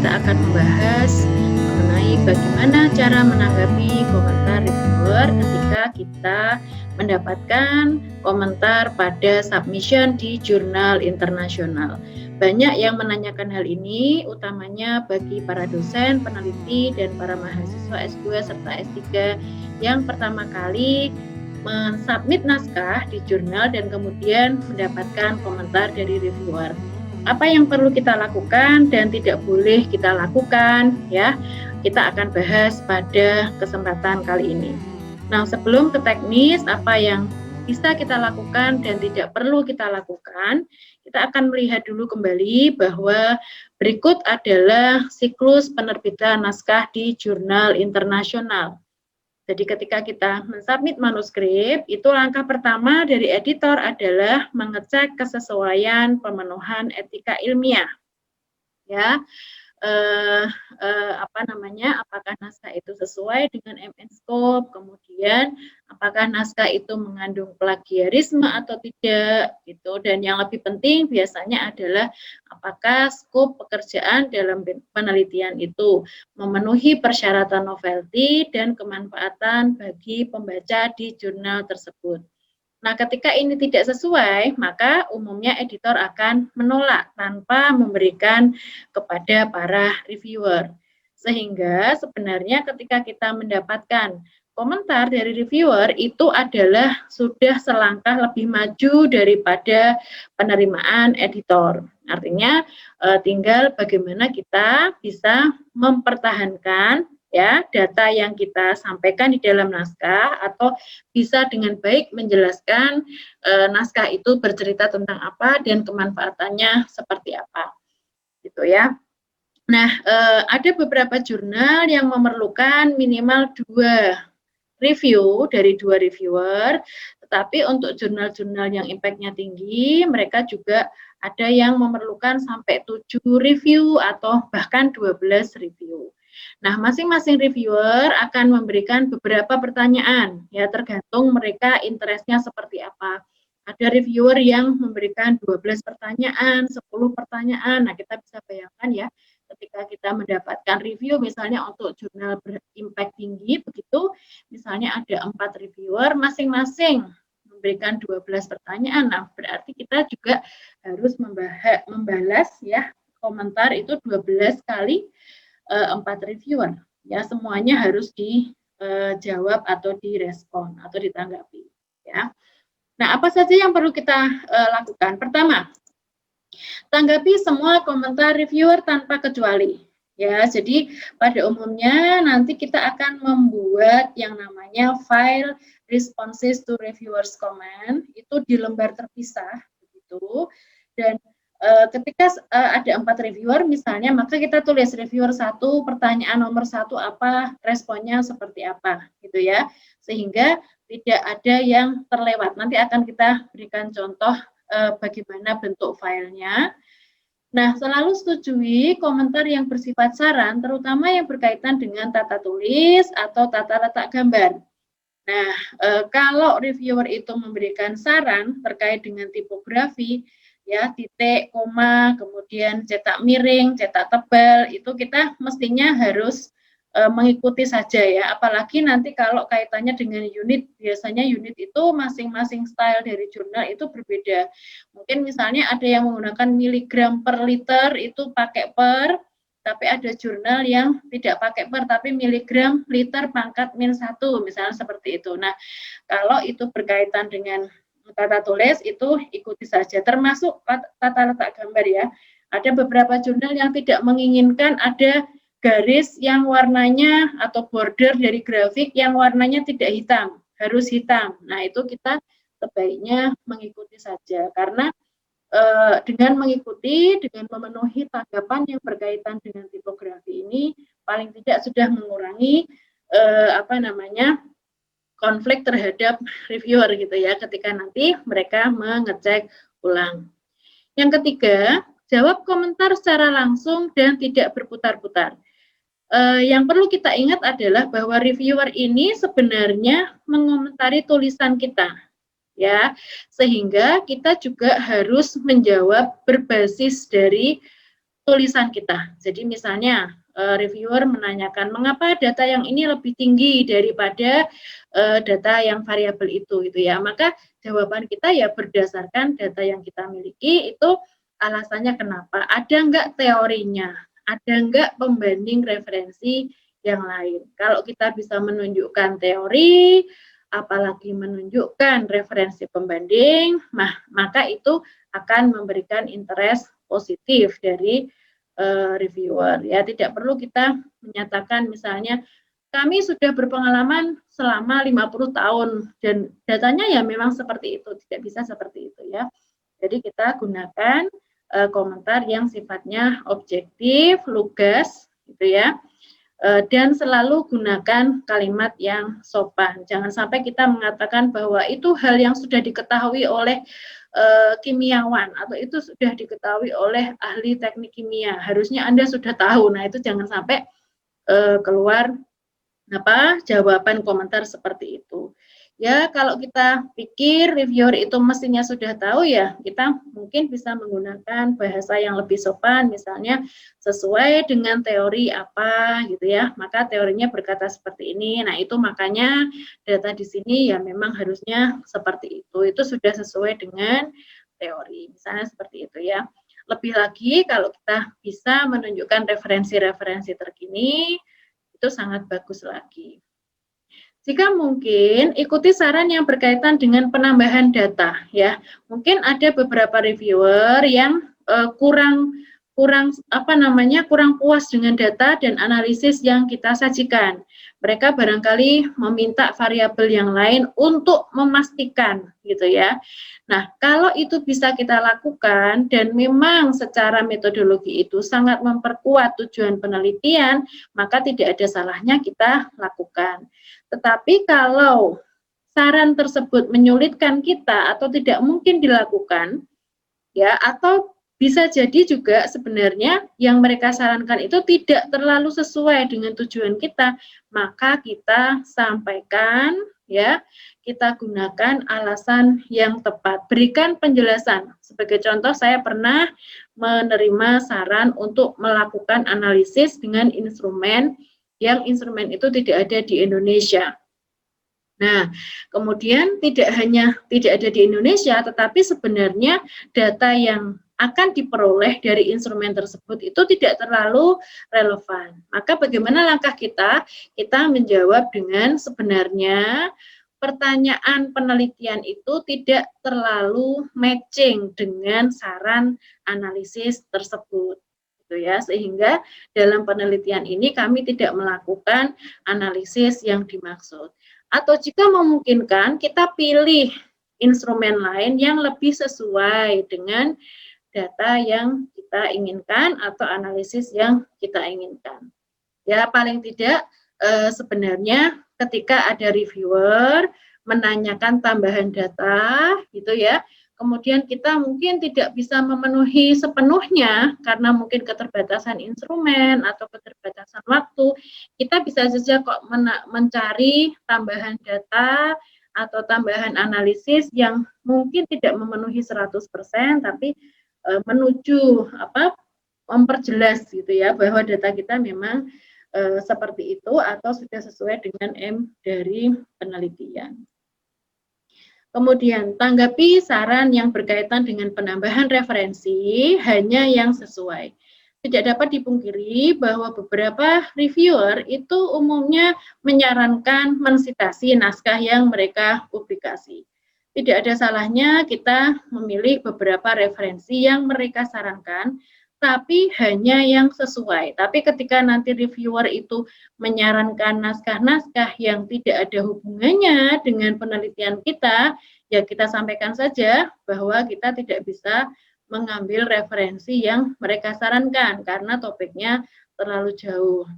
kita akan membahas mengenai bagaimana cara menanggapi komentar reviewer ketika kita mendapatkan komentar pada submission di jurnal internasional. Banyak yang menanyakan hal ini, utamanya bagi para dosen, peneliti, dan para mahasiswa S2 serta S3 yang pertama kali mensubmit naskah di jurnal dan kemudian mendapatkan komentar dari reviewer. Apa yang perlu kita lakukan dan tidak boleh kita lakukan, ya, kita akan bahas pada kesempatan kali ini. Nah, sebelum ke teknis, apa yang bisa kita lakukan dan tidak perlu kita lakukan, kita akan melihat dulu kembali bahwa berikut adalah siklus penerbitan naskah di jurnal internasional. Jadi ketika kita mensubmit manuskrip, itu langkah pertama dari editor adalah mengecek kesesuaian pemenuhan etika ilmiah. Ya, apakah naskah itu sesuai dengan MN-Scope, kemudian apakah naskah itu mengandung plagiarisme atau tidak, gitu. Dan yang lebih penting biasanya adalah apakah skop pekerjaan dalam penelitian itu memenuhi persyaratan novelty dan kemanfaatan bagi pembaca di jurnal tersebut. Nah, ketika ini tidak sesuai, maka umumnya editor akan menolak tanpa memberikan kepada para reviewer. Sehingga sebenarnya ketika kita mendapatkan komentar dari reviewer itu adalah sudah selangkah lebih maju daripada penerimaan editor. Artinya tinggal bagaimana kita bisa mempertahankan ya data yang kita sampaikan di dalam naskah atau bisa dengan baik menjelaskan naskah itu bercerita tentang apa dan kemanfaatannya seperti apa, gitu ya. Nah, ada beberapa jurnal yang memerlukan minimal 2 review dari 2 reviewer, tetapi untuk jurnal-jurnal yang impact-nya tinggi, mereka juga ada yang memerlukan sampai 7 review atau bahkan 12 review. Nah, masing-masing reviewer akan memberikan beberapa pertanyaan, ya tergantung mereka interestnya seperti apa. Ada reviewer yang memberikan 12 pertanyaan, 10 pertanyaan. Nah, kita bisa bayangkan ya, ketika kita mendapatkan review misalnya untuk jurnal berimpact tinggi, begitu, misalnya ada 4 reviewer, masing-masing memberikan 12 pertanyaan. Nah, berarti kita juga harus membalas ya komentar itu 12 kali 4 reviewer, ya semuanya harus dijawab atau direspon atau ditanggapi, ya. Nah, apa saja yang perlu kita lakukan? Pertama, tanggapi semua komentar reviewer tanpa kecuali, ya. Jadi pada umumnya nanti kita akan membuat yang namanya file responses to reviewers comment itu di lembar terpisah, begitu. Dan ketika ada 4 reviewer misalnya, maka kita tulis reviewer 1, pertanyaan nomor 1 apa, responnya seperti apa, gitu ya. Sehingga tidak ada yang terlewat. Nanti akan kita berikan contoh bagaimana bentuk filenya. Nah, selalu setujui komentar yang bersifat saran, terutama yang berkaitan dengan tata tulis atau tata letak gambar. Nah, kalau reviewer itu memberikan saran terkait dengan tipografi, ya titik, koma, kemudian cetak miring, cetak tebal, itu kita mestinya harus mengikuti saja ya, apalagi nanti kalau kaitannya dengan unit, biasanya unit itu masing-masing style dari jurnal itu berbeda. Mungkin misalnya ada yang menggunakan miligram per liter, itu pakai per, tapi ada jurnal yang tidak pakai per, tapi miligram liter pangkat min 1, misalnya seperti itu. Nah, kalau itu berkaitan dengan tata tulis itu ikuti saja, termasuk tata letak gambar ya. Ada beberapa jurnal yang tidak menginginkan ada garis yang warnanya atau border dari grafik yang warnanya tidak hitam, harus hitam. Nah, itu kita sebaiknya mengikuti saja, karena dengan mengikuti, dengan memenuhi tanggapan yang berkaitan dengan tipografi ini, paling tidak sudah mengurangi konflik terhadap reviewer gitu ya, ketika nanti mereka mengecek ulang. Yang ketiga, jawab komentar secara langsung dan tidak berputar-putar. Yang perlu kita ingat adalah bahwa reviewer ini sebenarnya mengomentari tulisan kita, ya, sehingga kita juga harus menjawab berbasis dari tulisan kita. Jadi misalnya reviewer menanyakan mengapa data yang ini lebih tinggi daripada data yang variabel itu gitu ya. Maka jawaban kita ya berdasarkan data yang kita miliki itu alasannya kenapa. Ada enggak teorinya? Ada enggak pembanding referensi yang lain? Kalau kita bisa menunjukkan teori, apalagi menunjukkan referensi pembanding, maka itu akan memberikan interest positif dari reviewer ya. Tidak perlu kita menyatakan misalnya kami sudah berpengalaman selama 50 tahun dan datanya ya memang seperti itu, tidak bisa seperti itu ya. Jadi kita gunakan komentar yang sifatnya objektif, lugas gitu ya. Dan selalu gunakan kalimat yang sopan. Jangan sampai kita mengatakan bahwa itu hal yang sudah diketahui oleh kimiawan atau itu sudah diketahui oleh ahli teknik kimia. Harusnya Anda sudah tahu. Nah, itu jangan sampai keluar jawaban komentar seperti itu. Ya, kalau kita pikir reviewer itu mestinya sudah tahu ya, kita mungkin bisa menggunakan bahasa yang lebih sopan, misalnya sesuai dengan teori apa gitu ya, maka teorinya berkata seperti ini. Nah, itu makanya data di sini ya memang harusnya seperti itu. Itu sudah sesuai dengan teori. Misalnya seperti itu ya. Lebih lagi kalau kita bisa menunjukkan referensi-referensi terkini, itu sangat bagus lagi. Jika mungkin ikuti saran yang berkaitan dengan penambahan data ya. Mungkin ada beberapa reviewer yang kurang puas dengan data dan analisis yang kita sajikan. Mereka barangkali meminta variabel yang lain untuk memastikan gitu ya. Nah, kalau itu bisa kita lakukan dan memang secara metodologi itu sangat memperkuat tujuan penelitian, maka tidak ada salahnya kita lakukan. Tetapi kalau saran tersebut menyulitkan kita atau tidak mungkin dilakukan, ya, atau bisa jadi juga sebenarnya yang mereka sarankan itu tidak terlalu sesuai dengan tujuan kita, maka kita sampaikan, ya, kita gunakan alasan yang tepat. Berikan penjelasan. Sebagai contoh, saya pernah menerima saran untuk melakukan analisis dengan instrumen yang instrumen itu tidak ada di Indonesia. Nah, kemudian tidak hanya tidak ada di Indonesia, tetapi sebenarnya data yang akan diperoleh dari instrumen tersebut itu tidak terlalu relevan. Maka bagaimana langkah kita? Kita menjawab dengan sebenarnya pertanyaan penelitian itu tidak terlalu matching dengan saran analisis tersebut. Gitu ya, sehingga dalam penelitian ini kami tidak melakukan analisis yang dimaksud. Atau jika memungkinkan, kita pilih instrumen lain yang lebih sesuai dengan data yang kita inginkan atau analisis yang kita inginkan. Ya, paling tidak sebenarnya ketika ada reviewer menanyakan tambahan data gitu ya, kemudian kita mungkin tidak bisa memenuhi sepenuhnya karena mungkin keterbatasan instrumen atau keterbatasan waktu, kita bisa saja kok mencari tambahan data atau tambahan analisis yang mungkin tidak memenuhi 100%, tapi menuju memperjelas gitu ya bahwa data kita memang seperti itu atau sudah sesuai dengan M dari penelitian. Kemudian, tanggapi saran yang berkaitan dengan penambahan referensi hanya yang sesuai. Tidak dapat dipungkiri bahwa beberapa reviewer itu umumnya menyarankan mensitasi naskah yang mereka publikasi. Tidak ada salahnya kita memilih beberapa referensi yang mereka sarankan, tapi hanya yang sesuai. Tapi ketika nanti reviewer itu menyarankan naskah-naskah yang tidak ada hubungannya dengan penelitian kita, ya kita sampaikan saja bahwa kita tidak bisa mengambil referensi yang mereka sarankan karena topiknya terlalu jauh.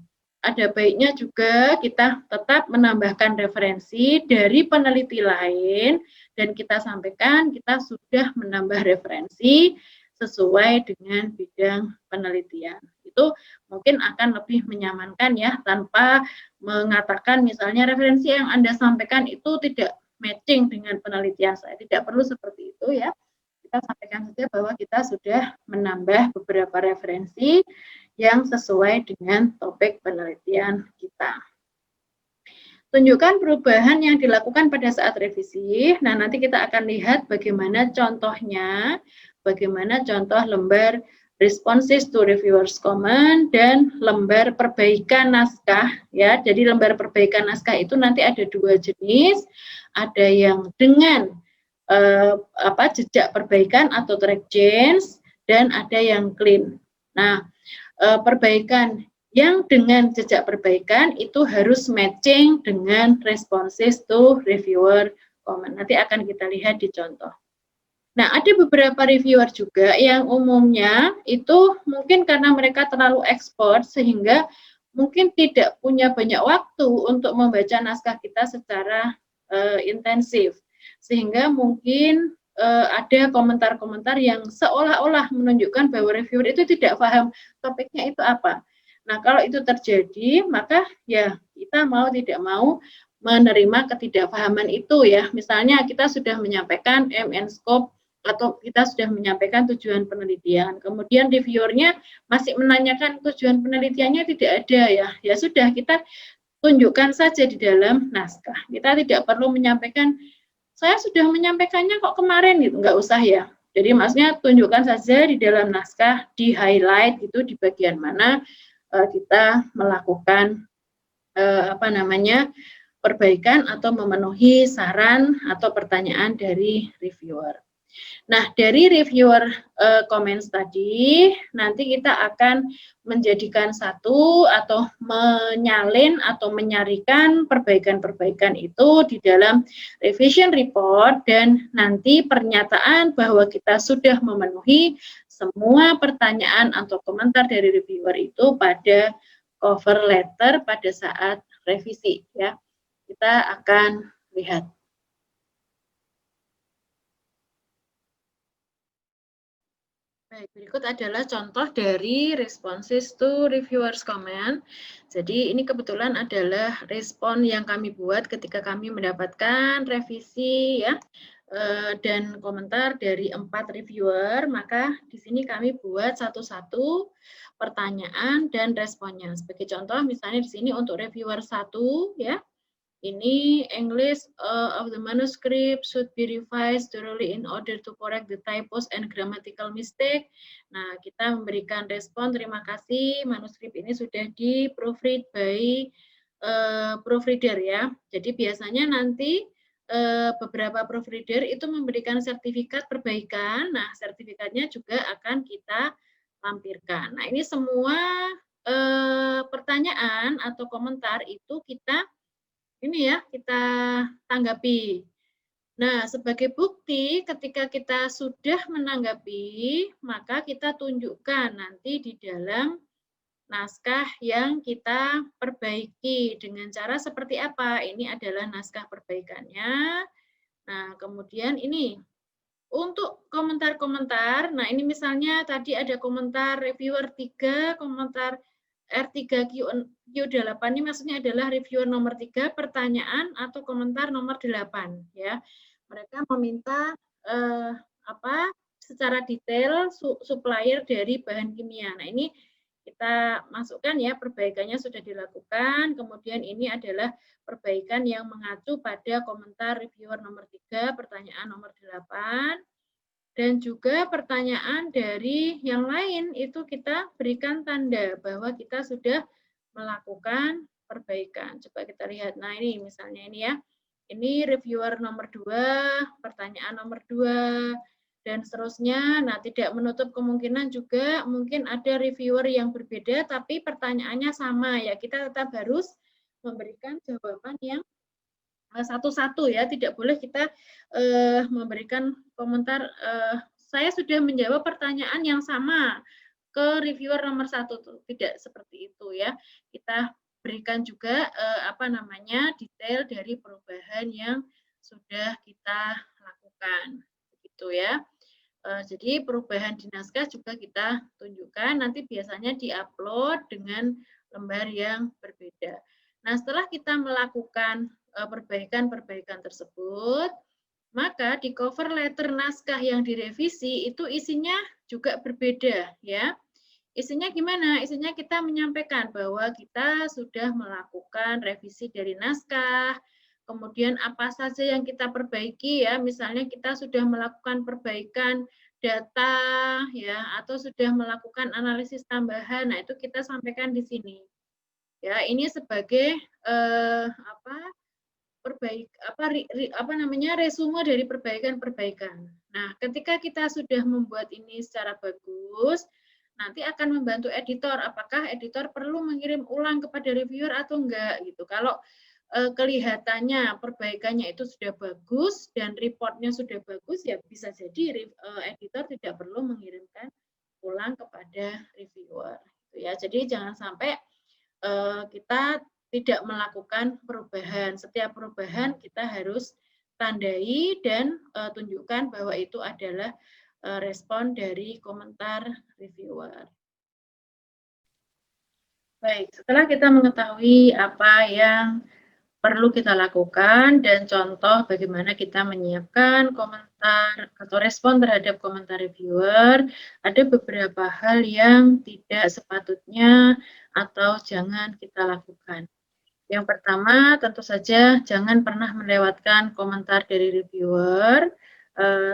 Ada baiknya juga kita tetap menambahkan referensi dari peneliti lain dan kita sampaikan kita sudah menambah referensi sesuai dengan bidang penelitian. Itu mungkin akan lebih menyamankan ya, tanpa mengatakan misalnya referensi yang Anda sampaikan itu tidak matching dengan penelitian saya. Tidak perlu seperti itu ya. kita sampaikan saja bahwa kita sudah menambah beberapa referensi yang sesuai dengan topik penelitian kita. Tunjukkan perubahan yang dilakukan pada saat revisi. Nah, nanti kita akan lihat bagaimana contohnya, bagaimana contoh lembar responses to reviewers comment dan lembar perbaikan naskah ya. Jadi lembar perbaikan naskah itu nanti ada dua jenis, ada yang dengan jejak perbaikan atau track change dan ada yang clean. Nah, perbaikan yang dengan jejak perbaikan itu harus matching dengan responses to reviewer comment. Nanti akan kita lihat di contoh. Nah, ada beberapa reviewer juga yang umumnya itu mungkin karena mereka terlalu expert sehingga mungkin tidak punya banyak waktu untuk membaca naskah kita secara intensif. Sehingga mungkin ada komentar-komentar yang seolah-olah menunjukkan bahwa reviewer itu tidak paham topiknya itu apa. Nah, kalau itu terjadi, maka ya kita mau tidak mau menerima ketidakpahaman itu ya. Misalnya kita sudah menyampaikan MN scope atau kita sudah menyampaikan tujuan penelitian, kemudian reviewernya masih menanyakan tujuan penelitiannya tidak ada ya. Ya sudah, kita tunjukkan saja di dalam naskah. Kita tidak perlu menyampaikan, saya sudah menyampaikannya kok kemarin gitu, nggak usah ya. Jadi maksudnya tunjukkan saja di dalam naskah, di highlight itu di bagian mana kita melakukan perbaikan atau memenuhi saran atau pertanyaan dari reviewer. Nah, dari reviewer comments tadi, nanti kita akan menjadikan satu atau menyalin atau menyarikan perbaikan-perbaikan itu di dalam revision report dan nanti pernyataan bahwa kita sudah memenuhi semua pertanyaan atau komentar dari reviewer itu pada cover letter pada saat revisi ya. Kita akan lihat. Baik, berikut adalah contoh dari responses to reviewers comment. Jadi ini kebetulan adalah respon yang kami buat ketika kami mendapatkan revisi ya dan komentar dari 4 reviewer. Maka di sini kami buat satu-satu pertanyaan dan responnya. Sebagai contoh misalnya di sini untuk reviewer 1 ya. Ini English of the manuscript should be revised thoroughly in order to correct the typos and grammatical mistake. Nah, kita memberikan respon, terima kasih, manuskrip ini sudah di proofread by proofreader ya. Jadi biasanya nanti beberapa proofreader itu memberikan sertifikat perbaikan. Nah, sertifikatnya juga akan kita lampirkan. Nah, ini semua pertanyaan atau komentar itu kita tanggapi. Nah, sebagai bukti ketika kita sudah menanggapi, maka kita tunjukkan nanti di dalam naskah yang kita perbaiki dengan cara seperti apa. Ini adalah naskah perbaikannya. Nah, kemudian ini untuk komentar-komentar, nah ini misalnya tadi ada komentar reviewer 3, komentar R3Q8 ini maksudnya adalah reviewer nomor 3, pertanyaan atau komentar nomor 8 ya. Mereka meminta secara detail supplier dari bahan kimia. Nah, ini kita masukkan ya, perbaikannya sudah dilakukan. Kemudian ini adalah perbaikan yang mengacu pada komentar reviewer nomor 3, pertanyaan nomor 8. Dan juga pertanyaan dari yang lain itu kita berikan tanda bahwa kita sudah melakukan perbaikan. Coba kita lihat. Nah, ini misalnya ini ya. Ini reviewer nomor 2, pertanyaan nomor 2, dan seterusnya. Nah, tidak menutup kemungkinan juga mungkin ada reviewer yang berbeda, tapi pertanyaannya sama ya. Kita tetap harus memberikan jawaban yang satu-satu ya, tidak boleh kita memberikan komentar saya sudah menjawab pertanyaan yang sama ke reviewer nomor 1 tuh, tidak seperti itu ya. Kita berikan juga detail dari perubahan yang sudah kita lakukan, gitu ya. Jadi perubahan di naskah juga kita tunjukkan, nanti biasanya diupload dengan lembar yang berbeda. Nah, setelah kita melakukan perbaikan-perbaikan tersebut, maka di cover letter naskah yang direvisi itu isinya juga berbeda ya. Isinya gimana? Isinya kita menyampaikan bahwa kita sudah melakukan revisi dari naskah, kemudian apa saja yang kita perbaiki ya, misalnya kita sudah melakukan perbaikan data ya atau sudah melakukan analisis tambahan. Nah, itu kita sampaikan di sini. Ya, ini sebagai apa? Resume dari perbaikan-perbaikan. Nah, ketika kita sudah membuat ini secara bagus, nanti akan membantu editor apakah editor perlu mengirim ulang kepada reviewer atau enggak gitu. Kalau kelihatannya perbaikannya itu sudah bagus dan reportnya sudah bagus, ya bisa jadi editor tidak perlu mengirimkan ulang kepada reviewer gitu ya. Jadi jangan sampai kita tidak melakukan perubahan. Setiap perubahan kita harus tandai dan tunjukkan bahwa itu adalah respon dari komentar reviewer. Baik, setelah kita mengetahui apa yang perlu kita lakukan dan contoh bagaimana kita menyiapkan komentar atau respon terhadap komentar reviewer, ada beberapa hal yang tidak sepatutnya atau jangan kita lakukan. Yang pertama, tentu saja jangan pernah melewatkan komentar dari reviewer,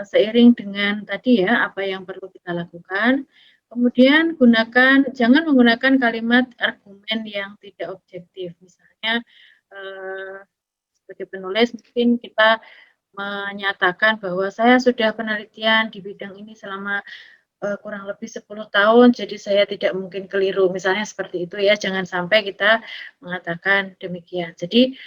seiring dengan tadi ya, apa yang perlu kita lakukan. Kemudian jangan menggunakan kalimat argumen yang tidak objektif. Misalnya, sebagai penulis mungkin kita menyatakan bahwa saya sudah penelitian di bidang ini selama kurang lebih 10 tahun, jadi saya tidak mungkin keliru. Misalnya seperti itu ya, jangan sampai kita mengatakan demikian. Jadi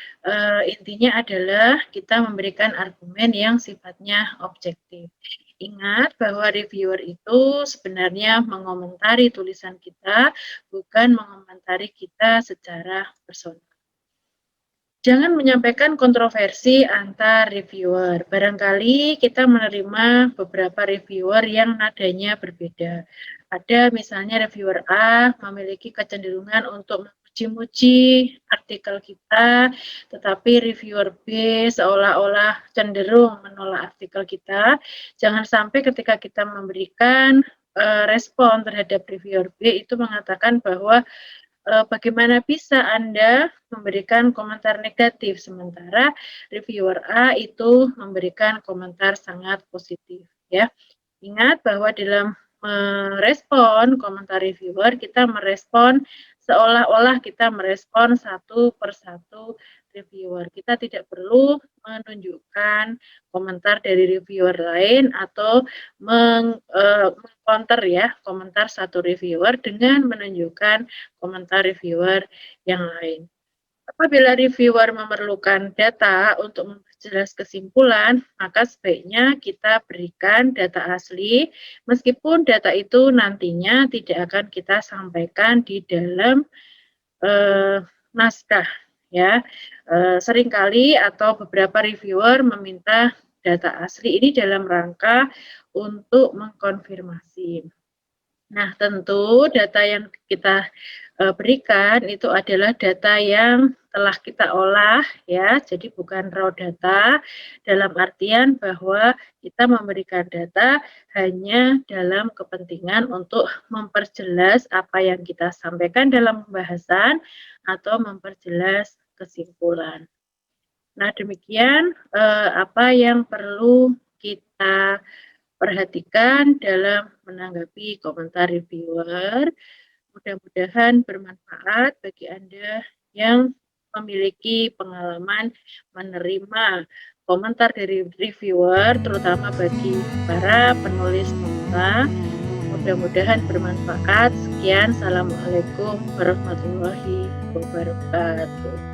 intinya adalah kita memberikan argumen yang sifatnya objektif. Ingat bahwa reviewer itu sebenarnya mengomentari tulisan kita, bukan mengomentari kita secara personal. Jangan menyampaikan kontroversi antar reviewer. Barangkali kita menerima beberapa reviewer yang nadanya berbeda. Ada misalnya reviewer A memiliki kecenderungan untuk memuji-muji artikel kita, tetapi reviewer B seolah-olah cenderung menolak artikel kita. Jangan sampai ketika kita memberikan respon terhadap reviewer B itu mengatakan bahwa bagaimana bisa Anda memberikan komentar negatif sementara reviewer A itu memberikan komentar sangat positif ya. Ingat bahwa dalam merespon komentar reviewer kita merespon seolah-olah kita merespon satu persatu reviewer. Kita tidak perlu menunjukkan komentar dari reviewer lain atau mengcounter ya komentar satu reviewer dengan menunjukkan komentar reviewer yang lain. Apabila reviewer memerlukan data untuk memperjelas kesimpulan, maka sebaiknya kita berikan data asli, meskipun data itu nantinya tidak akan kita sampaikan di dalam naskah. Ya, seringkali atau beberapa reviewer meminta data asli ini dalam rangka untuk mengkonfirmasi. Nah, tentu data yang kita berikan itu adalah data yang telah kita olah ya, jadi bukan raw data dalam artian bahwa kita memberikan data hanya dalam kepentingan untuk memperjelas apa yang kita sampaikan dalam pembahasan atau memperjelas kesimpulan. Nah, demikian apa yang perlu kita perhatikan dalam menanggapi komentar reviewer. Mudah-mudahan bermanfaat bagi Anda yang memiliki pengalaman menerima komentar dari reviewer, terutama bagi para penulis pemula. Mudah-mudahan bermanfaat. Sekian, Assalamualaikum warahmatullahi wabarakatuh.